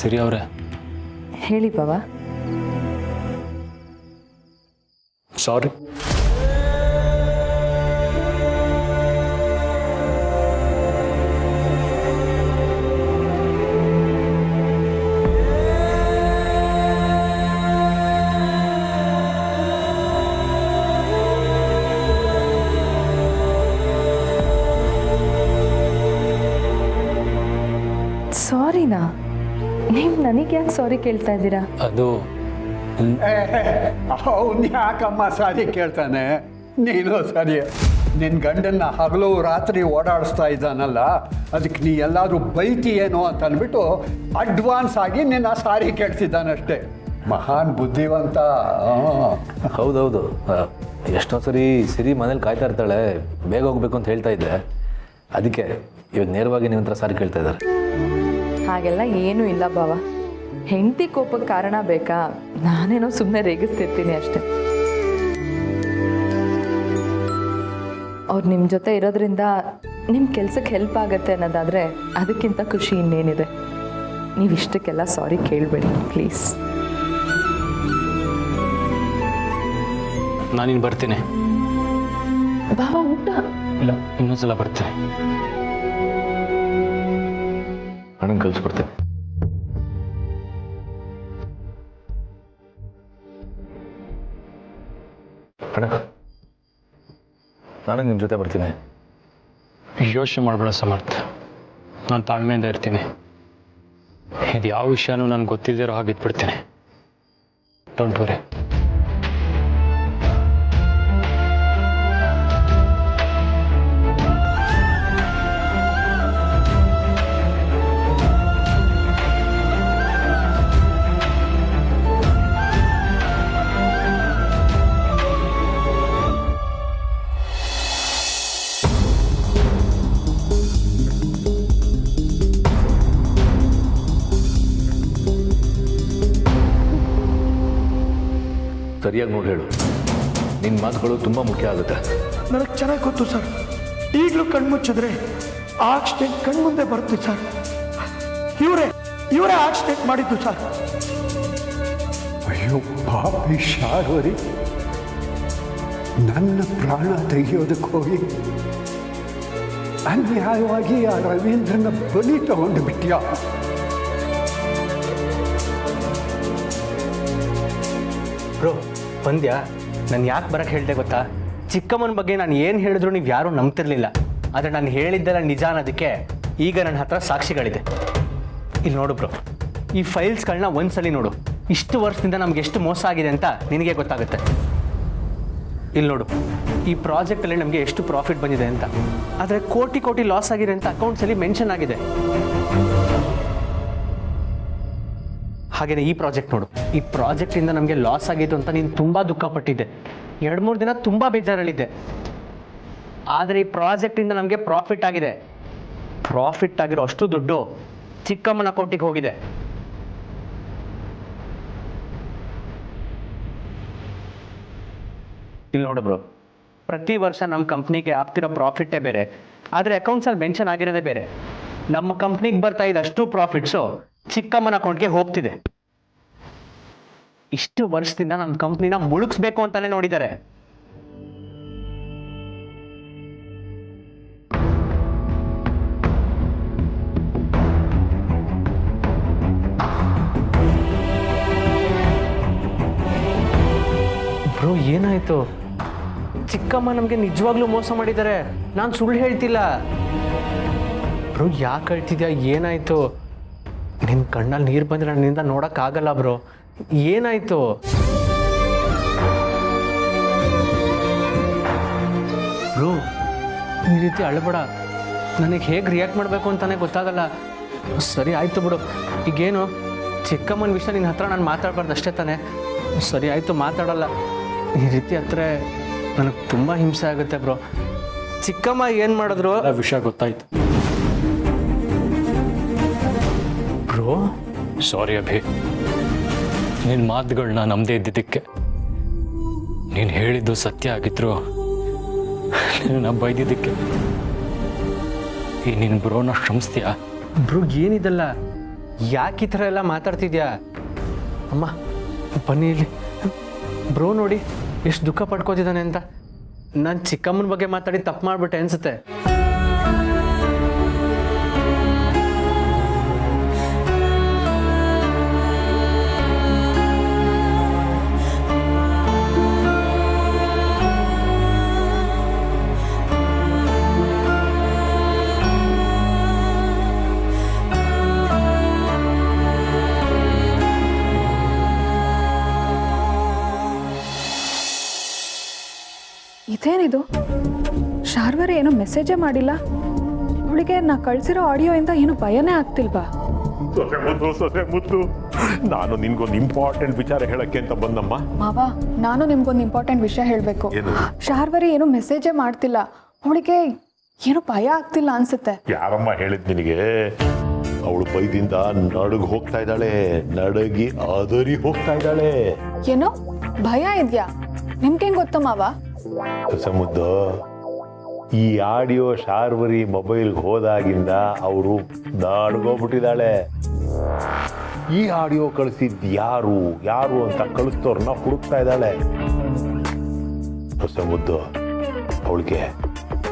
ಸಿರಿ ಅವರೇ, ಹೇಳಿ ಬಾವಾ. ಸಾರಿ. ಸಾರಿನಾ? ನೀವು ನನಗೆ ಯಾಕೆ ಸಾರಿ ಕೇಳ್ತಾ ಇದ್ದೀರಾ? ಅದು ಅವನು ಯಾಕಮ್ಮ ಸಾರಿ ಕೇಳ್ತಾನೆ? ನೀನು ಸರಿ, ನಿನ್ನ ಗಂಡನ್ನ ಹಗಲು ರಾತ್ರಿ ಓಡಾಡಿಸ್ತಾ ಇದ್ದಾನಲ್ಲ, ಅದಕ್ಕೆ ನೀ ಎಲ್ಲಾದರೂ ಬೈತೀಯೇನೋ ಅಂತ ಅಂದ್ಬಿಟ್ಟು ಅಡ್ವಾನ್ಸ್ ಆಗಿ ನಿನ್ನ ಸಾರಿ ಕೇಳ್ತಿದ್ದಾನಷ್ಟೇ. ಮಹಾನ್ ಬುದ್ಧಿವಂತ. ಹೌದೌದು, ಎಷ್ಟೊಂದು ಸರಿ ಸಿರಿ ಮನೇಲಿ ಕಾಯ್ತಾ ಇರ್ತಾಳೆ, ಬೇಗ ಹೋಗ್ಬೇಕು ಅಂತ ಹೇಳ್ತಾ ಇದ್ದೆ. ಅದಕ್ಕೆ ಇವಾಗ ನೇರವಾಗಿ ನಿಮ್ಮ ಹತ್ರ ಸಾರಿ ಕೇಳ್ತಾ ಇದ್ದಾರೆ. ಹಾಗೆಲ್ಲ ಏನೂ ಇಲ್ಲ ಬಾವ. ಹೆಂಡತಿ ಕೋಪಕ್ಕೆ ಕಾರಣ ಬೇಕಾ? ನಾನೇನೋ ಸುಮ್ಮನೆ ರೇಗಿಸ್ತಿರ್ತೀನಿ ಅಷ್ಟೆ. ಅವ್ರು ನಿಮ್ಮ ಜೊತೆ ಇರೋದ್ರಿಂದ ನಿಮ್ಮ ಕೆಲ್ಸಕ್ಕೆ ಹೆಲ್ಪ್ ಆಗತ್ತೆ ಅನ್ನೋದಾದರೆ ಅದಕ್ಕಿಂತ ಖುಷಿ ಇನ್ನೇನಿದೆ. ನೀವು ಇಷ್ಟಕ್ಕೆಲ್ಲ ಸಾರಿ ಕೇಳಬೇಡಿ ಪ್ಲೀಸ್. ನಾನಿನ್ನು ಬರ್ತೀನಿ. ಬಾವ ಊಟ ಇಲ್ಲ, ಇನ್ನೊಂದ್ಸಲ ಬರ್ತೀನಿ. ಅಣ್ಣನ ಕಳಿಸ್ಕೊಡ್ತೇನೆ. ಅಣ್ಣ, ನಾನು ನಿಮ್ಮ ಜೊತೆ ಬರ್ತೀನಿ. ಯೋಚನೆ ಮಾಡಬೇಡ ಸಮರ್ಥ, ನಾನು ತಾಳ್ಮೆಯಿಂದ ಇರ್ತೀನಿ. ಇದು ಯಾವ ವಿಷಯನೂ ನನಗೆ ಗೊತ್ತಿದ್ದೀರೋ ಹಾಗೆ ಇಟ್ಬಿಡ್ತೀನಿ. Don't worry. ಸರಿಯಾಗಿ ನೋಡಿ ಹೇಳು. ನಿನ್ನ ಮಾತುಗಳು ತುಂಬ ಮುಖ್ಯ ಆಗುತ್ತೆ. ನನಗೆ ಚೆನ್ನಾಗಿ ಗೊತ್ತು ಸರ್. ಈಗಲೂ ಕಣ್ಮುಚ್ಚಿದ್ರೆ ಆಕ್ಸಿಡೆಂಟ್ ಕಣ್ಮುಂದೆ ಬರುತ್ತೆ ಸರ್. ಇವರೇ ಆಕ್ಸಿಡೆಂಟ್ ಮಾಡಿದ್ದು ಸರ್. ಅಯ್ಯೋ ಪಾಪಿ ಶಾರ್ವರಿ, ನನ್ನ ಪ್ರಾಣ ತೆಗೆಯೋದಕ್ಕೆ ಹೋಗಿ ಅನ್ಯಾಯವಾಗಿ ಆ ರವೀಂದ್ರನ ಬಲಿ ತಗೊಂಡು ಬಿಟ್ಯಾ? ಬ್ರೋ ಪಂದ್ಯ, ನಾನು ಯಾಕೆ ಬರೋಕ್ಕೆ ಹೇಳಿದೆ ಗೊತ್ತಾ? ಚಿಕ್ಕಮ್ಮನ ಬಗ್ಗೆ ನಾನು ಏನು ಹೇಳಿದ್ರು ನೀವು ಯಾರೂ ನಂಬ್ತಿರ್ಲಿಲ್ಲ. ಆದರೆ ನಾನು ಹೇಳಿದ್ದೆಲ್ಲ ನಿಜ ಅನ್ನೋದಕ್ಕೆ ಈಗ ನನ್ನ ಹತ್ರ ಸಾಕ್ಷಿಗಳಿದೆ. ಇಲ್ಲಿ ನೋಡು ಬ್ರೋ, ಈ ಫೈಲ್ಸ್ಗಳನ್ನ ಒಂದ್ಸಲಿ ನೋಡು. ಇಷ್ಟು ವರ್ಷದಿಂದ ನಮ್ಗೆ ಎಷ್ಟು ಮೋಸ ಆಗಿದೆ ಅಂತ ನಿನಗೆ ಗೊತ್ತಾಗುತ್ತೆ. ಇಲ್ಲಿ ನೋಡು, ಈ ಪ್ರಾಜೆಕ್ಟಲ್ಲಿ ನಮಗೆ ಎಷ್ಟು ಪ್ರಾಫಿಟ್ ಬಂದಿದೆ ಅಂತ. ಆದರೆ ಕೋಟಿ ಕೋಟಿ ಲಾಸ್ ಆಗಿದೆ ಅಂತ ಅಕೌಂಟ್ಸಲ್ಲಿ ಮೆನ್ಷನ್ ಆಗಿದೆ. ಹಾಗೆಯೇ ಈ ಪ್ರಾಜೆಕ್ಟ್ ನೋಡು, ಈ ಪ್ರಾಜೆಕ್ಟಿಂದ ನಮಗೆ ಲಾಸ್ ಆಗಿತ್ತು ಅಂತ ನೀನು ತುಂಬ ದುಃಖಪಟ್ಟಿದ್ದೆ. 2-3 ದಿನ ತುಂಬ ಬೇಜಾರಲ್ಲಿದ್ದೆ. ಆದರೆ ಈ ಪ್ರಾಜೆಕ್ಟಿಂದ ನಮಗೆ ಪ್ರಾಫಿಟ್ ಆಗಿದೆ. ಪ್ರಾಫಿಟ್ ಆಗಿರೋ ಅಷ್ಟು ದುಡ್ಡು ಚಿಕ್ಕಮ್ಮನ ಅಕೌಂಟಿಗೆ ಹೋಗಿದೆ. ಇಲ್ಲಿ ನೋಡು ಬ್ರೋ, ಪ್ರತಿ ವರ್ಷ ನಮ್ಮ ಕಂಪ್ನಿಗೆ ಆಗ್ತಿರೋ ಪ್ರಾಫಿಟ್ಟೇ ಬೇರೆ, ಆದರೆ ಅಕೌಂಟ್ಸಲ್ಲಿ ಮೆನ್ಷನ್ ಆಗಿರೋದೇ ಬೇರೆ. ನಮ್ಮ ಕಂಪ್ನಿಗೆ ಬರ್ತಾ ಇದ್ದಷ್ಟು ಪ್ರಾಫಿಟ್ಸು ಚಿಕ್ಕಮ್ಮನ ಅಕೌಂಟ್ಗೆ ಹೋಗ್ತಿದೆ. ಇಷ್ಟು ವರ್ಷದಿಂದ ನಮ್ಮ ಕಂಪ್ನಿನ ಮುಳುಗಿಸ್ಬೇಕು ಅಂತಾನೆ ನೋಡಿದ್ದಾರೆ. ಬ್ರೋ ಏನಾಯ್ತು? ಚಿಕ್ಕಮ್ಮ ನಮಗೆ ನಿಜವಾಗ್ಲೂ ಮೋಸ ಮಾಡಿದ್ದಾರೆ. ನಾನು ಸುಳ್ಳು ಹೇಳ್ತಿಲ್ಲ. ಬ್ರೋ ಯಾಕೆ ಹೇಳ್ತಿದ್ಯಾ? ಏನಾಯ್ತು? ನಿನ್ನ ಕಣ್ಣಲ್ಲಿ ನೀರು ಬಂದರೆ ನನ್ನಿಂದ ನೋಡೋಕ್ಕಾಗಲ್ಲ ಬ್ರೋ. ಏನಾಯ್ತು? ಬ್ರೋ ಈ ರೀತಿ ಅಳಬೇಡ. ನನಗೆ ಹೇಗೆ ರಿಯಾಕ್ಟ್ ಮಾಡಬೇಕು ಅಂತಾನೆ ಗೊತ್ತಾಗಲ್ಲ. ಸರಿ ಆಯಿತು ಬಿಡು. ಈಗೇನು ಚಿಕ್ಕಮ್ಮನ ವಿಷಯ ನಿನ್ನ ಹತ್ರ ನಾನು ಮಾತಾಡಬಾರ್ದು ಅಷ್ಟೇ ತಾನೆ? ಸರಿ ಆಯಿತು, ಮಾತಾಡಲ್ಲ. ಈ ರೀತಿ ಹತ್ರ ನನಗೆ ತುಂಬ ಹಿಂಸೆ ಆಗುತ್ತೆ ಬ್ರೋ. ಚಿಕ್ಕಮ್ಮ ಏನು ಮಾಡಿದ್ರು? ವಿಷಯ ಗೊತ್ತಾಯ್ತು ಬ್ರೋ. ಸಾರಿ ಅಭಿ, ನಿನ್ನ ಮಾತುಗಳನ್ನ ನಮ್ಮದೇ ಇದ್ದಿದ್ದಕ್ಕೆ. ನೀನು ಹೇಳಿದ್ದು ಸತ್ಯ ಆಗಿದ್ರು ನಿನ್ನ ಬೈದಿದ್ದಕ್ಕೆ ಈ ನಿನ್ನ ಬ್ರೋನ ಶ್ರಮಿಸ್ತೀಯಾ? ಬ್ರೋ ಏನಿದಲ್ಲ, ಯಾಕೆ ಈ ಥರ ಎಲ್ಲ ಮಾತಾಡ್ತಿದ್ಯಾ ಅಮ್ಮ? ಬನ್ನಿ ಇಲ್ಲಿ. ಬ್ರೋ ನೋಡಿ ಎಷ್ಟು ದುಃಖ ಪಡ್ಕೋತಿದ್ದಾನೆ ಅಂತ. ನಾನು ಚಿಕ್ಕಮ್ಮನ ಬಗ್ಗೆ ಮಾತಾಡಿ ತಪ್ಪು ಮಾಡಿಬಿಟ್ಟೆ ಅನ್ಸುತ್ತೆ. ಇದೇನಿದು? ಶಾರ್ವರಿ ಏನೋ ಮೆಸೇಜೇ ಮಾಡಿಲ್ಲ. ಅವಳಿಗೆ ನಾ ಕಳ್ಸಿರೋ ಆಡಿಯೋಯಿಂದ ಏನು ಭಯನೇ ಆಗ್ತಿಲ್ವಾ? ಸೊಸೆ ಮುದ್ದು, ನಾನು ನಿನ್ಗೊಂದು ಇಂಪಾರ್ಟೆಂಟ್ ವಿಚಾರ ಹೇಳಕ್ಕೆ ಅಂತ ಬಂದಮ್ಮ. ಮಾವ, ನಾನು ನಿಮ್ಗೊಂದು ಇಂಪಾರ್ಟೆಂಟ್ ವಿಷಯ ಹೇಳಬೇಕು. ಶಾರ್ವರಿ ಏನೋ ಮೆಸೇಜೇ ಮಾಡ್ತಿಲ್ಲ. ಅವಳಿಗೆ ಏನೋ ಭಯ ಆಗ್ತಿಲ್ಲ ಅನ್ಸುತ್ತೆ. ಯಾರಮ್ಮ ಹೇಳಿದ್ ನಿನಗೆ? ಅವಳು ಭಯದಿಂದ ನಡುಗ್ ಹೋಗ್ತಾ ಇದ್ದಾಳೆ, ನಡಗಿ ಅದರಿ ಹೋಗ್ತಾ ಇದ್ದಾಳೆ. ಏನೋ ಭಯ ಇದೆಯಾ? ನಿಮ್ಗೇನ್ ಗೊತ್ತ ಮಾವ? ಸೊಸೆ ಮುದ್ದು, ಈ ಆಡಿಯೋ ಶಾರ್ವರಿ ಮೊಬೈಲ್ಗೆ ಹೋದಾಗಿಂದ ಅವರು ನಡ್ಗೋಗ್ಬಿಟ್ಟಿದ್ದಾಳೆ. ಈ ಆಡಿಯೋ ಕಳಿಸಿದ್ ಯಾರು ಯಾರು ಅಂತ ಕಳಿಸ್ತವ್ರನ್ನ ಹುಡುಕ್ತಾ ಇದ್ದಾಳೆ. ಸೊಸೆ ಮುದ್ದು, ಅವಳಿಗೆ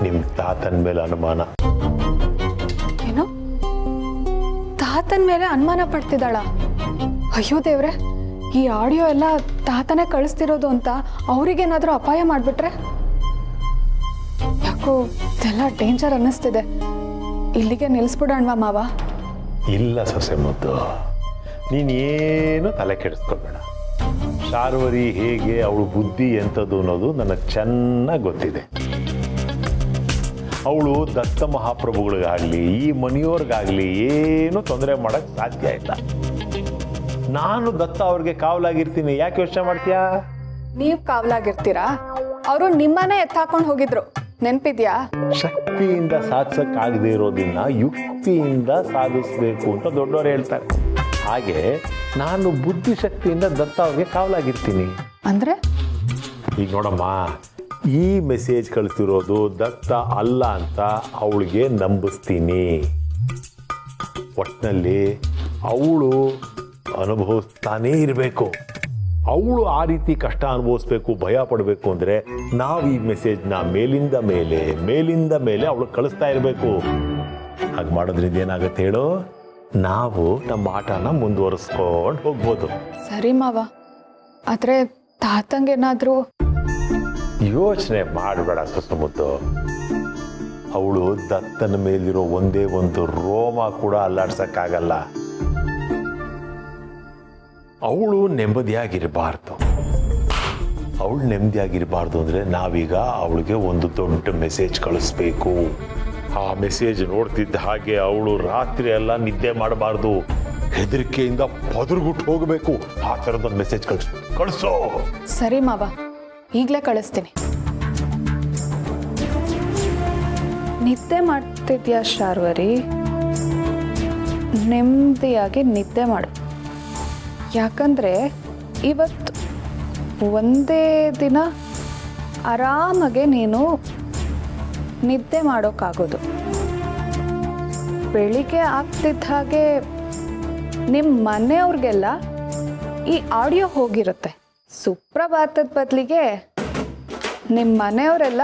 ನಿಮ್ ತಾತನ ಮೇಲೆ ಅನುಮಾನ. ಏನೋ ತಾತನ ಮೇಲೆ ಅನುಮಾನ ಪಡ್ತಿದ್ದಾಳ? ಅಯ್ಯೋ ದೇವ್ರೆ, ಈ ಆಡಿಯೋ ಎಲ್ಲ ತಾತನೇ ಕಳಿಸ್ತಿರೋದು ಅಂತ ಅವ್ರಿಗೇನಾದ್ರೂ ಅಪಾಯ ಮಾಡ್ಬಿಟ್ರೆ? ಯಾಕೋ ಇದೆಲ್ಲ ಡೇಂಜರ್ ಅನ್ನಿಸ್ತಿದೆ. ಇಲ್ಲಿಗೆ ನಿಲ್ಲಿಸ್ಬಿಡೋಣವಾ ಮಾವ? ಇಲ್ಲ ಸೊಸೆ ಮುದ್ದು, ನೀನೇನು ತಲೆ ಕೆಡಿಸ್ಕೊಬೇಡ. ಶಾರ್ವರಿ ಹೇಗೆ, ಅವಳು ಬುದ್ಧಿ ಎಂಥದ್ದು ಅನ್ನೋದು ನನಗೆ ಚೆನ್ನಾಗಿ ಗೊತ್ತಿದೆ. ಅವಳು ದತ್ತ ಮಹಾಪ್ರಭುಗಳಿಗಾಗಲಿ ಈ ಮನೆಯವ್ರಿಗಾಗಲಿ ಏನು ತೊಂದರೆ ಮಾಡೋಕ್ಕೆ ಸಾಧ್ಯ ಇಲ್ಲ. ನಾನು ದತ್ತ ಅವ್ರಿಗೆ ಕಾವಲಾಗಿರ್ತೀನಿ. ಯಾಕೆ ಯೋಚನೆ ಮಾಡ್ತೀಯಾ? ನೀವ್ ಕಾವಲಾಗಿರ್ತೀರಾ? ಅವರು ನಿಮ್ಮನೆ ಎತ್ತಾಕೊಂಡು ಹೋಗಿದ್ರು, ನೆನ್ಪಿದ್ಯಾ? ಶಕ್ತಿಯಿಂದ ಸಾಧಿಸಕ್ಕಾಗದೇ ಇರೋದನ್ನ ಯುಕ್ತಿಯಿಂದ ಸಾಧಿಸ್ಬೇಕು ಅಂತ ದೊಡ್ಡವರು ಹೇಳ್ತಾರೆ. ಹಾಗೆ ನಾನು ಬುದ್ಧಿಶಕ್ತಿಯಿಂದ ದತ್ತ ಅವ್ರಿಗೆ ಕಾವಲಾಗಿರ್ತೀನಿ. ಅಂದ್ರೆ ಈಗ ನೋಡಮ್ಮ, ಈ ಮೆಸೇಜ್ ಕಳಿಸ್ತಿರೋದು ದತ್ತ ಅಲ್ಲ ಅಂತ ಅವಳಿಗೆ ನಂಬಿಸ್ತೀನಿ. ಒಟ್ಟಿನಲ್ಲಿ ಅವಳು ಅನುಭವಿಸ್ತಾನೇ ಇರಬೇಕು. ಅವಳು ಆ ರೀತಿ ಕಷ್ಟ ಅನುಭವಿಸ್ಬೇಕು, ಭಯ ಪಡಬೇಕು ಅಂದರೆ ನಾವು ಈ ಮೆಸೇಜ್ನ ಮೇಲಿಂದ ಮೇಲೆ ಅವಳು ಕಳಿಸ್ತಾ ಇರಬೇಕು. ಹಾಗೆ ಮಾಡೋದ್ರಿಂದ ಏನಾಗುತ್ತೆ ಹೇಳು? ನಾವು ನಮ್ಮ ಆಟನ ಮುಂದುವರಿಸ್ಕೊಂಡು ಹೋಗ್ಬೋದು. ಸರಿ ಮಾವ, ಆದ್ರೆ ತಾತಂಗೇನಾದ್ರೂ? ಯೋಚನೆ ಮಾಡಬೇಡ ಸುತ್ತಮುತ್ತ. ಅವಳು ದತ್ತನ ಮೇಲಿರೋ ಒಂದೇ ಒಂದು ರೋಮ ಕೂಡ ಅಲ್ಲಾಡ್ಸಕ್ಕಾಗಲ್ಲ. ಅವಳು ನೆಮ್ಮದಿಯಾಗಿರಬಾರ್ದು. ಅವಳು ನೆಮ್ಮದಿಯಾಗಿರಬಾರ್ದು ಅಂದರೆ ನಾವೀಗ ಅವಳಿಗೆ ಒಂದು ದೊಡ್ಡ ಮೆಸೇಜ್ ಕಳಿಸ್ಬೇಕು. ಆ ಮೆಸೇಜ್ ನೋಡ್ತಿದ್ದ ಹಾಗೆ ಅವಳು ರಾತ್ರಿ ಎಲ್ಲ ನಿದ್ದೆ ಮಾಡಬಾರ್ದು. ಹೆದರಿಕೆಯಿಂದ ಪದರ್ಗುಟ್ಟು ಹೋಗಬೇಕು. ಆ ಥರದೊಂದು ಮೆಸೇಜ್ ಕಳಿಸೋ. ಸರಿ ಮಾವ, ಈಗಲೇ ಕಳಿಸ್ತೀನಿ. ನಿದ್ದೆ ಮಾಡ್ತಿದ್ಯಾ ಶಾರ್ವರಿ? ನೆಮ್ಮದಿಯಾಗಿ ನಿದ್ದೆ ಮಾಡು. ಯಾಕಂದ್ರೆ ಇವತ್ತು ಒಂದೇ ದಿನ ಆರಾಮಾಗೆ ನೀನು ನಿದ್ದೆ ಮಾಡೋಕ್ಕಾಗೋದು. ಬೆಳಿಗ್ಗೆ ಆಗ್ತಿದ್ದ ಹಾಗೆ ನಿಮ್ಮ ಮನೆಯವ್ರಿಗೆಲ್ಲ ಈ ಆಡಿಯೋ ಹೋಗಿರುತ್ತೆ. ಸುಪ್ರಭಾತದ ಬದಲಿಗೆ ನಿಮ್ಮ ಮನೆಯವರೆಲ್ಲ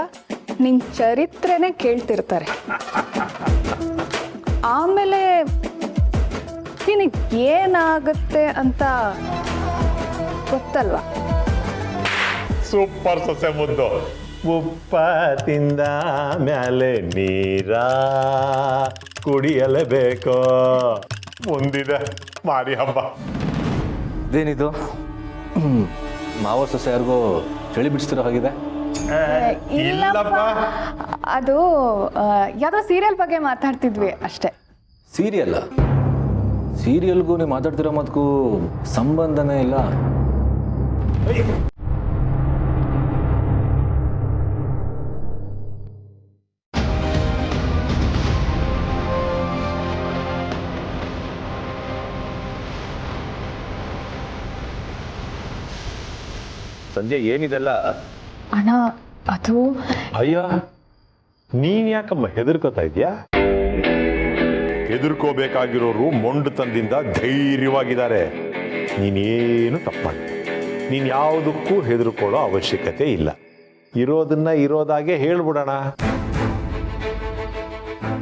ನಿನ್ನ ಚರಿತ್ರೆನೇ ಕೇಳ್ತಿರ್ತಾರೆ. ಆಮೇಲೆ ನಿನಗೆ ಏನಾಗುತ್ತೆ ಅಂತ ಗೊತ್ತಲ್ವಾ? ಸೂಪರ್ ಸೊಸೆ ಮುದ್ದು. ಉಪ್ಪ ತಿಂದ ಮ್ಯಾಲೆ ನೀರ ಕುಡಿಯಲೇಬೇಕು. ಮುಂದಿದೆ ಮಾರಿ ಹಬ್ಬ. ಇದೇನಿದು? ಮಾವ ಸೊಸೆ ಯಾರಿಗೋ ಚಳಿ ಬಿಡಿಸ್ತಿರೋ ಹಾಗಿದೆ. ಇಲ್ಲಪ್ಪ, ಅದು ಯಾವುದೋ ಸೀರಿಯಲ್ ಬಗ್ಗೆ ಮಾತಾಡ್ತಿದ್ವಿ ಅಷ್ಟೇ. ಸೀರಿಯಲ್ಗೂ ನೀವು ಮಾತಾಡ್ತಿರೋ ಮಾತಕ್ಕೂ ಸಂಬಂಧನೇ ಇಲ್ಲ. ಸಂಜೆ ಏನಿದೆಲ್ಲ? ಅಣ್ಣ, ಅದು ಅಯ್ಯ, ನೀನ್ ಯಾಕಮ್ಮ ಹೆದರ್ಕೋತಾ ಇದ್ಯಾ? ಹೆದರ್ಕೋಬೇಕಾಗಿರೋರು ಮೊಂಡುತನದಿಂದ ಧೈರ್ಯವಾಗಿದ್ದಾರೆ. ನೀನೇನು ತಪ್ಪು ಮಾಡಿ, ನೀನು ಯಾವುದಕ್ಕೂ ಹೆದರ್ಕೊಳ್ಳೋ ಅವಶ್ಯಕತೆ ಇಲ್ಲ. ಇರೋದನ್ನ ಇರೋದಾಗೆ ಹೇಳ್ಬಿಡೋಣ.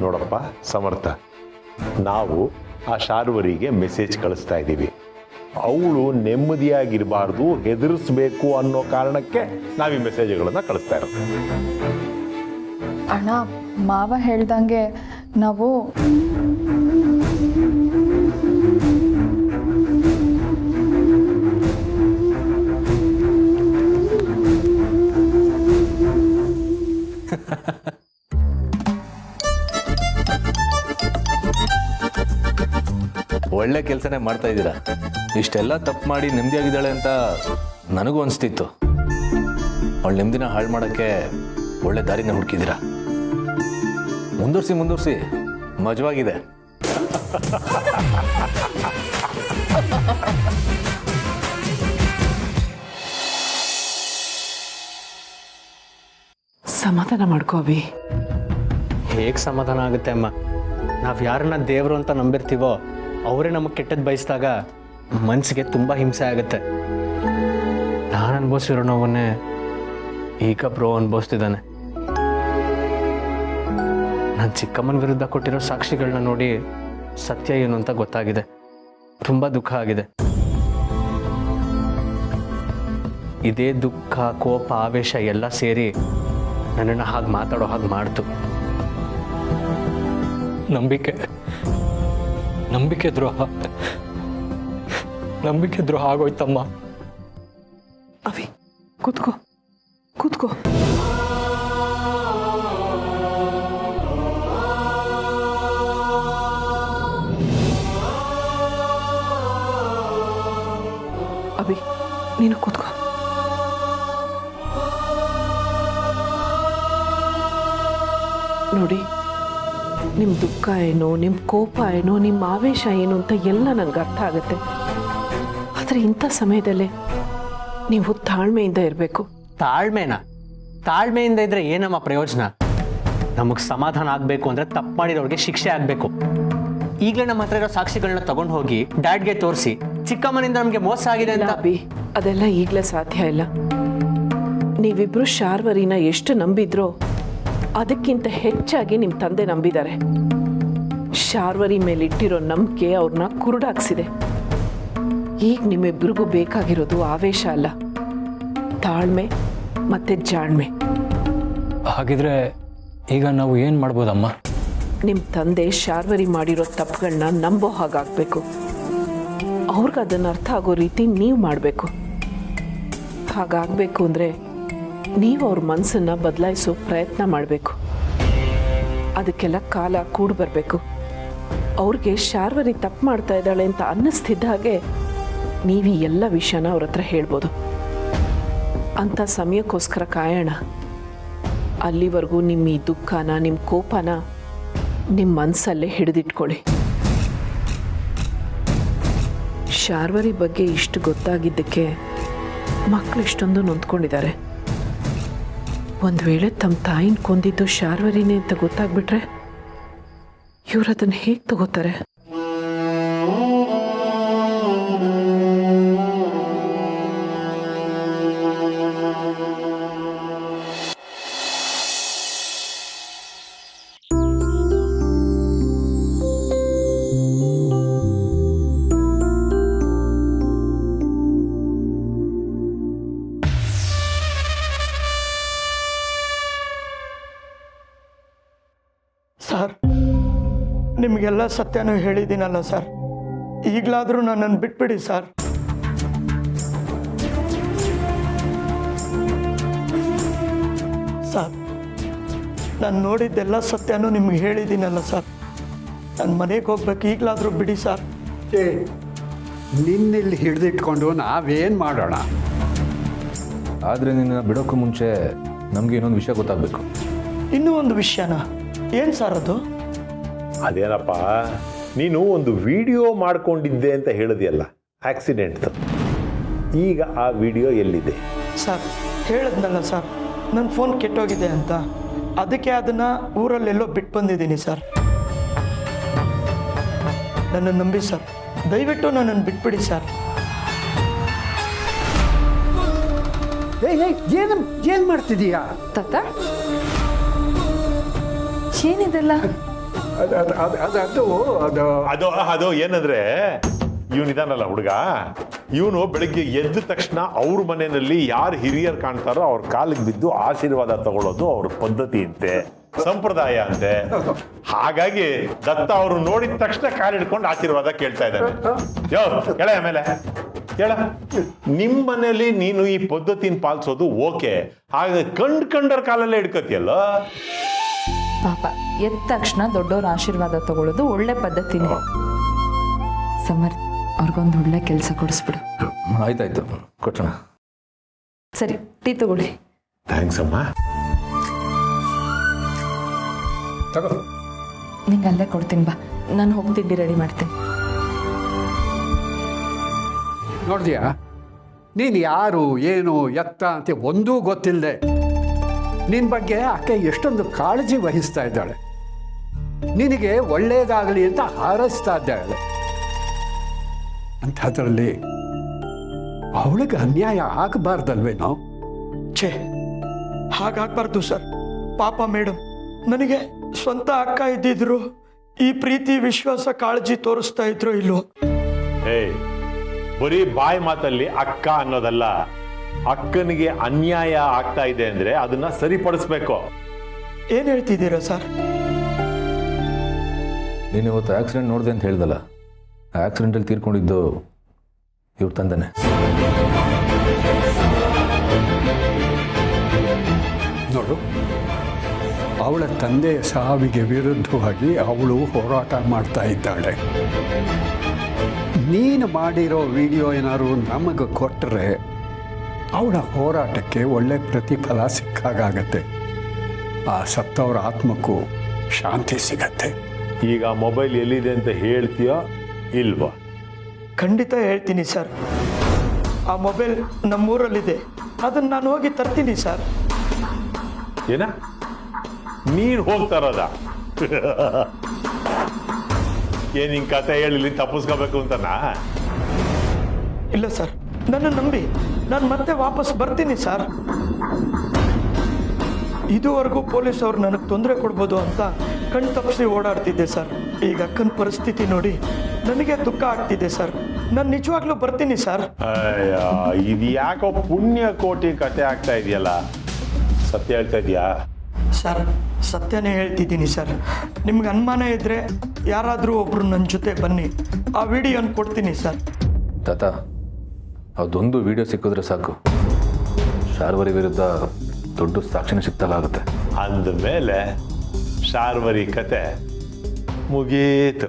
ನೋಡಪ್ಪ ಸಮರ್ಥ, ನಾವು ಆ ಶಾರ್ವರಿಗೆ ಮೆಸೇಜ್ ಕಳಿಸ್ತಾ ಇದ್ದೀವಿ. ಅವಳು ನೆಮ್ಮದಿಯಾಗಿರಬಾರ್ದು, ಹೆದರಿಸ್ಬೇಕು ಅನ್ನೋ ಕಾರಣಕ್ಕೆ ನಾವು ಈ ಮೆಸೇಜ್ಗಳನ್ನು ಕಳಿಸ್ತಾ ಇರೋದು. ಅಣ್ಣ, ಮಾವ ಹೇಳ್ದಂಗೆ ನಾವು ಒಳ್ಳೆ ಕೆಲಸನೇ ಮಾಡ್ತಾ ಇದ್ದೀರಾ. ಇಷ್ಟೆಲ್ಲ ತಪ್ಪು ಮಾಡಿ ನೆಮ್ಮದಿಯಾಗಿದ್ದಾಳೆ ಅಂತ ನನಗೂ ಅನಿಸ್ತಿತ್ತು. ಅವಳು ನೆಮ್ಮದಿನ ಹಾಳು ಮಾಡೋಕ್ಕೆ ಒಳ್ಳೆ ದಾರಿನ ಹುಡುಕಿದ್ದೀರಾ. ಮುಂದುವರಿಸಿ ಮಜವಾಗಿದೆ. ಸಮಾಧಾನ ಮಾಡ್ಕೋ ಅವಿ. ಹೇಗೆ ಸಮಾಧಾನ ಆಗುತ್ತೆ ಅಮ್ಮ? ನಾವು ಯಾರನ್ನ ದೇವರು ಅಂತ ನಂಬಿರ್ತೀವೋ ಅವರೇ ನಮಗೆ ಕೆಟ್ಟದ್ದು ಬಯಸಿದಾಗ ಮನಸ್ಸಿಗೆ ತುಂಬ ಹಿಂಸೆ ಆಗುತ್ತೆ. ನಾನು ಅನುಭವಿಸಿರೋ ನೋವನ್ನೇ ಈಗ ಬ್ರೋ ಅನುಭವಿಸ್ತಿದ್ದಾನೆ. ನಾನು ಚಿಕ್ಕಮ್ಮನ ವಿರುದ್ಧ ಕೊಟ್ಟಿರೋ ಸಾಕ್ಷಿಗಳನ್ನ ನೋಡಿ ಸತ್ಯ ಏನು ಅಂತ ಗೊತ್ತಾಗಿದೆ. ತುಂಬ ದುಃಖ ಆಗಿದೆ. ಇದೇ ದುಃಖ, ಕೋಪ, ಆವೇಶ ಎಲ್ಲ ಸೇರಿ ನನ್ನನ್ನು ಹಾಗೆ ಮಾತಾಡೋ ಹಾಗೆ ಮಾಡ್ತು. ನಂಬಿಕೆ ದ್ರೋಹ ಆಗೋಯ್ತಮ್ಮ. ಅವಿ ಕೂತ್ಕೋ. ಅವಿ ನೀನು ಕೂತ್ಕೋ. ನೋಡಿ, ನಿಮ್ಮ ದುಃಖ ಏನೋ, ನಿಮ್ಮ ಕೋಪ ಏನೋ, ನಿಮ್ಮ ಆವೇಶ ಏನು ಅಂತ ಎಲ್ಲ ನನಗೆ ಅರ್ಥ ಆಗುತ್ತೆ. ಆದರೆ ಇಂಥ ಸಮಯದಲ್ಲೇ ನೀವು ತಾಳ್ಮೆಯಿಂದ ಇರಬೇಕು. ತಾಳ್ಮೆಯಿಂದ ಇದ್ರೆ ಏನಮ್ಮ ಪ್ರಯೋಜನ? ನಮಗೆ ಸಮಾಧಾನ ಆಗಬೇಕು ಅಂದರೆ ತಪ್ಪು ಮಾಡಿರೋರಿಗೆ ಶಿಕ್ಷೆ ಆಗಬೇಕು. ಈಗಲೇ ನಮ್ಮ ಹತ್ರ ಇರೋ ಸಾಕ್ಷಿಗಳನ್ನ ತಗೊಂಡು ಹೋಗಿ ಡ್ಯಾಡ್ಗೆ ತೋರಿಸಿ ಚಿಕ್ಕಮ್ಮನಿಂದ ನಮಗೆ ಮೋಸ ಆಗಿದೆ ಅಂತ. ಅಭಿ, ಅದೆಲ್ಲ ಈಗಲೇ ಸಾಧ್ಯ ಇಲ್ಲ. ನೀವಿಬ್ರು ಶಾರ್ವರಿನ ಎಷ್ಟು ನಂಬಿದ್ರೋ ಅದಕ್ಕಿಂತ ಹೆಚ್ಚಾಗಿ ನಿಮ್ಮ ತಂದೆ ನಂಬಿದ್ದಾರೆ. ಶಾರ್ವರಿ ಮೇಲಿಟ್ಟಿರೋ ನಂಬಿಕೆ ಅವ್ರನ್ನ ಕುರುಡಾಕ್ಸಿದೆ. ಈಗ ನಿಮ್ಮಿಬ್ಬರಿಗೂ ಬೇಕಾಗಿರೋದು ಆವೇಶ ಅಲ್ಲ, ತಾಳ್ಮೆ ಮತ್ತೆ ಜಾಣ್ಮೆ. ಹಾಗಿದ್ರೆ ಈಗ ನಾವು ಏನು ಮಾಡ್ಬೋದಮ್ಮ? ನಿಮ್ಮ ತಂದೆ ಶಾರ್ವರಿ ಮಾಡಿರೋ ತಪ್ಪುಗಳನ್ನ ನಂಬೋ ಹಾಗಾಗಬೇಕು. ಅವ್ರಿಗೆ ಅದನ್ನು ಅರ್ಥ ಆಗೋ ರೀತಿ ನೀವು ಮಾಡಬೇಕು. ಹಾಗಾಗಬೇಕು ಅಂದರೆ ನೀವು ಅವ್ರ ಮನಸ್ಸನ್ನು ಬದಲಾಯಿಸೋ ಪ್ರಯತ್ನ ಮಾಡಬೇಕು. ಅದಕ್ಕೆಲ್ಲ ಕಾಲ ಕೂಡಿ ಬರಬೇಕು. ಅವ್ರಿಗೆ ಶಾರ್ವರಿ ತಪ್ಪು ಮಾಡ್ತಾ ಇದ್ದಾಳೆ ಅಂತ ಅನ್ನಿಸ್ತಿದ್ದ ಹಾಗೆ ನೀವು ಈ ಎಲ್ಲ ವಿಷಯನ ಅವ್ರ ಹತ್ರ ಹೇಳ್ಬೋದು. ಅಂಥ ಸಮಯಕ್ಕೋಸ್ಕರ ಕಾಯೋಣ. ಅಲ್ಲಿವರೆಗೂ ನಿಮ್ಮ ಈ ದುಃಖನ, ನಿಮ್ಮ ಕೋಪನ ನಿಮ್ಮ ಮನಸ್ಸಲ್ಲೇ ಹಿಡಿದಿಟ್ಕೊಳ್ಳಿ. ಶಾರ್ವರಿ ಬಗ್ಗೆ ಇಷ್ಟು ಗೊತ್ತಾಗಿದ್ದಕ್ಕೆ ಮಕ್ಕಳು ಇಷ್ಟೊಂದು ನೊಂದ್ಕೊಂಡಿದ್ದಾರೆ. ಒಂದು ವೇಳೆ ತಮ್ಮ ತಾಯಿನ ಕೊಂದಿದ್ದು ಶಾರ್ವರಿನೇ ಅಂತ ಗೊತ್ತಾಗ್ಬಿಟ್ರೆ ಇವ್ರು ಅದನ್ನು ಹೇಗೆ ತಗೋತಾರೆ? ಸರ್, ನಿಮಗೆಲ್ಲ ಸತ್ಯನೂ ಹೇಳಿದ್ದೀನಲ್ಲ ಸರ್, ಈಗಲಾದರೂ ನನ್ನನ್ನು ಬಿಟ್ಬಿಡಿ ಸರ್. ಸರ್, ನಾನು ನೋಡಿದ್ದೆಲ್ಲ ಸತ್ಯನೂ ನಿಮ್ಗೆ ಹೇಳಿದ್ದೀನಲ್ಲ ಸರ್. ನನ್ನ ಮನೆಗೆ ಹೋಗ್ಬೇಕು, ಈಗಲಾದರೂ ಬಿಡಿ ಸರ್. ನಿನ್ನಿಲ್ಲಿ ಹಿಡಿದಿಟ್ಕೊಂಡು ನಾವೇನು ಮಾಡೋಣ? ಆದರೆ ನಿನ್ನ ಬಿಡೋಕ್ಕೂ ಮುಂಚೆ ನಮಗೆ ಇನ್ನೊಂದು ವಿಷಯ ಗೊತ್ತಾಗಬೇಕು. ಇನ್ನೂ ಒಂದು ವಿಷಯನಾ? ಏನು ಸರ್ ಅದು? ಅದೇನಪ್ಪ, ನೀನು ಒಂದು ವಿಡಿಯೋ ಮಾಡ್ಕೊಂಡಿದ್ದೆ ಅಂತ ಹೇಳಿದೆಯಲ್ಲ, ಆಕ್ಸಿಡೆಂಟ್. ಈಗ ಆ ವಿಡಿಯೋ ಎಲ್ಲಿದೆ? ಸರ್, ಹೇಳಿದ್ನಲ್ಲ ಸರ್, ನನ್ನ ಫೋನ್ ಕೆಟ್ಟೋಗಿದೆ ಅಂತ. ಅದಕ್ಕೆ ಅದನ್ನು ಊರಲ್ಲೆಲ್ಲೋ ಬಿಟ್ಟು ಬಂದಿದ್ದೀನಿ ಸರ್. ನನ್ನನ್ನು ನಂಬಿ ಸರ್, ದಯವಿಟ್ಟು ನನ್ನನ್ನು ಬಿಟ್ಬಿಡಿ ಸರ್. ಏನು ಮಾಡ್ತಿದೀಯಾ? ತಾತ ಏನಿದೆಲ್ಲ? ಅದು ಏನಂದ್ರೆ ಇವನಿದಾನಲ್ಲ ಹುಡುಗ, ಇವನು ಬೆಳಿಗ್ಗೆ ಎದ್ದ ತಕ್ಷಣ ಅವ್ರ ಮನೆಯಲ್ಲಿ ಯಾರು ಹಿರಿಯರು ಕಾಣ್ತಾರೋ ಅವ್ರ ಕಾಲಿಗೆ ಬಿದ್ದು ಆಶೀರ್ವಾದ ತಗೊಳ್ಳೋದು ಅವ್ರ ಪದ್ಧತಿ ಅಂತೆ, ಸಂಪ್ರದಾಯ ಅಂತೆ. ಹಾಗಾಗಿ ದತ್ತ ಅವರು ನೋಡಿದ ತಕ್ಷಣ ಕಾಲು ಹಿಡ್ಕೊಂಡು ಆಶೀರ್ವಾದ ಕೇಳ್ತಾ ಇದ್ದಾನೆ. ಹೇಳ ಆಮೇಲೆ ಹೇಳ, ನಿಮ್ ಮನೇಲಿ ನೀನು ಈ ಪದ್ಧತಿನ ಪಾಲಿಸೋದು ಓಕೆ, ಹಾಗೆ ಕಂಡರ ಕಾಲಲ್ಲೇ ಹಿಡ್ಕತಿಯಲ್ಲ. ಪಾಪ ಎದ್ದ ತಕ್ಷಣ ದೊಡ್ಡವ್ರ ಆಶೀರ್ವಾದ ತಗೊಳ್ಳೋದು ಒಳ್ಳೆ ಪದ್ಧತಿನೇ. ಸಮರ್ಥ್ ಅವ್ರಿಗೊಂದು ಒಳ್ಳೆ ಕೆಲಸ ಕೊಡಿಸ್ಬಿಡು. ಆಯ್ತಾಯ್ತು, ಕೊಟ್ಟಣ. ಸರಿ, ಟೀ ತಗೊಳ್ಳಿ. ಥ್ಯಾಂಕ್ಸ್ ಅಮ್ಮ. ತಗೋ. ನಿಂಗೆ ಅಲ್ಲೇ ಕೊಡ್ತೀನಿ ಬಾ, ನಾನು ಹೋಗಿ ತಿಂಡಿ ರೆಡಿ ಮಾಡ್ತೀನಿ. ನೋಡಿದ್ಯಾ, ನೀನು ಯಾರು ಏನು ಎತ್ತ ಅಂತ ಒಂದೂ ಗೊತ್ತಿಲ್ಲದೆ ನಿನ್ನ ಬಗ್ಗೆ ಆಕೆ ಎಷ್ಟೊಂದು ಕಾಳಜಿ ವಹಿಸ್ತಾ ಇದ್ದಾಳೆ, ನಿನಗೆ ಒಳ್ಳೆಯದಾಗಲಿ ಅಂತ ಹಾರೈಸ್ತಾ ಇದ್ದಾಳೆ. ಅಂಥದ್ರಲ್ಲಿ ಅವಳಿಗೆ ಅನ್ಯಾಯ ಆಗಬಾರ್ದಲ್ವೇನೋ? ಛೇ, ಹಾಗಾಗಬಾರ್ದು ಸರ್. ಪಾಪ ಮೇಡಮ್, ನನಗೆ ಸ್ವಂತ ಅಕ್ಕ ಇದ್ದಿದ್ರು ಈ ಪ್ರೀತಿ ವಿಶ್ವಾಸ ಕಾಳಜಿ ತೋರಿಸ್ತಾ ಇದ್ರು ಇಲ್ವೋ? ಬರೀ ಬಾಯಿ ಮಾತಲ್ಲಿ ಅಕ್ಕ ಅನ್ನೋದಲ್ಲ, ಅಕ್ಕನಿಗೆ ಅನ್ಯಾಯ ಆಗ್ತಾ ಇದೆ ಅಂದ್ರೆ ಅದನ್ನ ಸರಿಪಡಿಸ್ಬೇಕು. ಏನ್ ಹೇಳ್ತಿದ್ದೀರಾ ಸರ್? ನೀನು ಇವತ್ತು ಆಕ್ಸಿಡೆಂಟ್ ನೋಡಿದೆ ಅಂತ ಹೇಳ್ದಲ್ಲ, ಆ ಆಕ್ಸಿಡೆಂಟಲ್ಲಿ ತೀರ್ಕೊಂಡಿದ್ದು ಇವ್ರ ತಂದೆನೆ. ನೋಡು, ಅವಳ ತಂದೆಯ ಸಾವಿಗೆ ವಿರುದ್ಧವಾಗಿ ಅವಳು ಹೋರಾಟ ಮಾಡ್ತಾ ಇದ್ದಾಳೆ. ನೀನು ಮಾಡಿರೋ ವಿಡಿಯೋ ಏನಾದ್ರು ನಮಗೆ ಕೊಟ್ಟರೆ ಅವಳ ಹೋರಾಟಕ್ಕೆ ಒಳ್ಳೆ ಪ್ರತಿಫಲ ಸಿಕ್ಕಾಗತ್ತೆ. ಆ ಸತ್ತವರ ಆತ್ಮಕ್ಕೂ ಶಾಂತಿ ಸಿಗತ್ತೆ. ಈಗ ಮೊಬೈಲ್ ಎಲ್ಲಿದೆ ಅಂತ ಹೇಳ್ತೀಯೋ ಇಲ್ವಾ? ಖಂಡಿತ ಹೇಳ್ತೀನಿ ಸರ್. ಆ ಮೊಬೈಲ್ ನಮ್ಮೂರಲ್ಲಿದೆ, ಅದನ್ನು ನಾನು ಹೋಗಿ ತರ್ತೀನಿ ಸರ್. ಏನ ನೀನು ಹೋಗ್ತಾರದ? ಏನ್ ಹಿಂಗ್ ಕತೆ ಹೇಳಿ ತಪ್ಪಿಸ್ಕೋಬೇಕು ಅಂತನಾ? ಇಲ್ಲ ಸರ್, ನನ್ನ ನಂಬಿ ನಾನು ಮತ್ತೆ ವಾಪಸ್ ಬರ್ತೀನಿ ಸರ್. ಇದುವರೆಗೂ ಪೊಲೀಸ್ ಅವ್ರು ನನಗೆ ತೊಂದರೆ ಕೊಡ್ಬೋದು ಅಂತ ಕಣ್ ತಪ್ಪಿಸಿ ಓಡಾಡ್ತಿದ್ದೆ ಸರ್. ಈಗ ಅಕ್ಕನ ಪರಿಸ್ಥಿತಿ ನೋಡಿ ನನಗೆ ದುಃಖ ಆಗ್ತಿದೆ ಸರ್. ನಾನು ನಿಜವಾಗ್ಲೂ ಬರ್ತೀನಿ ಸರ್. ಅಯ್ಯ, ಇದು ಯಾಕೋ ಪುಣ್ಯ ಕೋಟಿ ಕತೆ ಆಗ್ತಾ ಇದೆಯಲ್ಲ. ಸತ್ಯ ಹೇಳ್ತಾ ಇದೀಯಾ? ಸರ್, ಸತ್ಯನೇ ಹೇಳ್ತಿದ್ದೀನಿ ಸರ್. ನಿಮ್ಗೆ ಅನುಮಾನ ಇದ್ದರೆ ಯಾರಾದರೂ ಒಬ್ಬರು ನನ್ನ ಜೊತೆ ಬನ್ನಿ, ಆ ವಿಡಿಯೋನ ಕೊಡ್ತೀನಿ ಸರ್. ತಾತ, ಅದೊಂದು ವಿಡಿಯೋ ಸಿಕ್ಕಿದ್ರೆ ಸಾಕು, ಶಾರ್ವರಿ ವಿರುದ್ಧ ದೊಡ್ಡ ಸಾಕ್ಷಿನ ಸಿಗ್ತಲಾಗುತ್ತೆ. ಅಂದಮೇಲೆ ಶಾರ್ವರಿ ಕತೆ ಮುಗೀತು.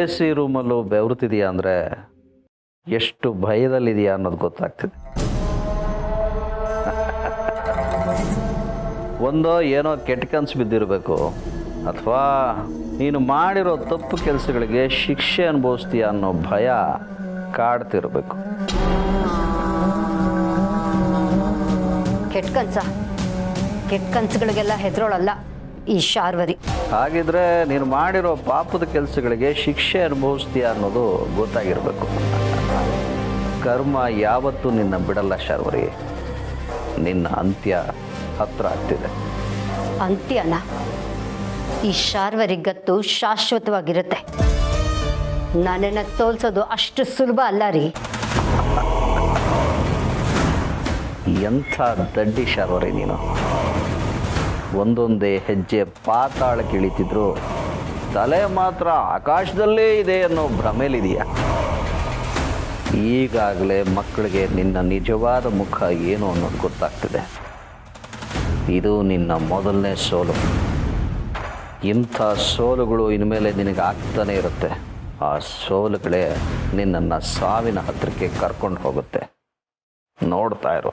AC ರೂಮಲ್ಲೂ ಬೆವರುತ್ತಿದೆಯಾ ಅಂದರೆ ಎಷ್ಟು ಭಯದಲ್ಲಿದೆಯಾ ಅನ್ನೋದು ಗೊತ್ತಾಗ್ತಿದೆ. ಒಂದೋ ಏನೋ ಕೆಟ್ಟ ಕನಸು ಬಿದ್ದಿರಬೇಕು, ಅಥವಾ ನೀನು ಮಾಡಿರೋ ತಪ್ಪು ಕೆಲಸಗಳಿಗೆ ಶಿಕ್ಷೆ ಅನುಭವಿಸ್ತೀಯ ಅನ್ನೋ ಭಯ ಕಾಡ್ತಿರ್ಬೇಕು. ಕೆಟ್ಟ ಕನಸುಗಳಿಗೆಲ್ಲ ಹೆದರೋಳಲ್ಲ ಈ ಶಾರ್ವರಿ. ಹಾಗಿದ್ರೆ ನೀನು ಮಾಡಿರೋ ಪಾಪದ ಕೆಲಸಗಳಿಗೆ ಶಿಕ್ಷೆ ಅನುಭವಿಸ್ತೀಯ ಅನ್ನೋದು ಗೊತ್ತಾಗಿರಬೇಕು. ಕರ್ಮ ಯಾವತ್ತೂ ನಿನ್ನ ಬಿಡಲ್ಲ ಶಾರ್ವರಿ. ನಿನ್ನ ಅಂತ್ಯ ಹತ್ರ ಆಗ್ತಿದೆ. ಅಂತ್ಯನ? ಈ ಶಾರ್ವರಿಗತ್ತು ಶಾಶ್ವತವಾಗಿರುತ್ತೆ. ನನ್ನನ್ನು ಸೋಲ್ಸೋದು ಅಷ್ಟು ಸುಲಭ ಅಲ್ಲ ರೀ. ಎಂಥ ದಡ್ಡಿ ಶಾರ್ವರಿ ನೀನು. ಒಂದೊಂದೇ ಹೆಜ್ಜೆ ಪಾತಾಳಕ್ಕೆ ಇಳಿತಿದ್ರು ತಲೆ ಮಾತ್ರ ಆಕಾಶದಲ್ಲೇ ಇದೆ ಅನ್ನೋ ಭ್ರಮೆಲಿದೆಯಾ. ಈಗಾಗಲೇ ಮಕ್ಕಳಿಗೆ ನಿನ್ನ ನಿಜವಾದ ಮುಖ ಏನು ಅನ್ನೋದು ಗೊತ್ತಾಗ್ತಿದೆ. ಇದು ನಿನ್ನ ಮೊದಲನೇ ಸೋಲು. ಇಂಥ ಸೋಲುಗಳು ಇನ್ಮೇಲೆ ನಿನಗೆ ಆಗ್ತಾನೆ ಇರುತ್ತೆ. ಆ ಸೋಲುಗಳೇ ನಿನ್ನನ್ನು ಸಾವಿನ ಹತ್ತಿರಕ್ಕೆ ಕರ್ಕೊಂಡು ಹೋಗುತ್ತೆ. ನೋಡ್ತಾ ಇರು.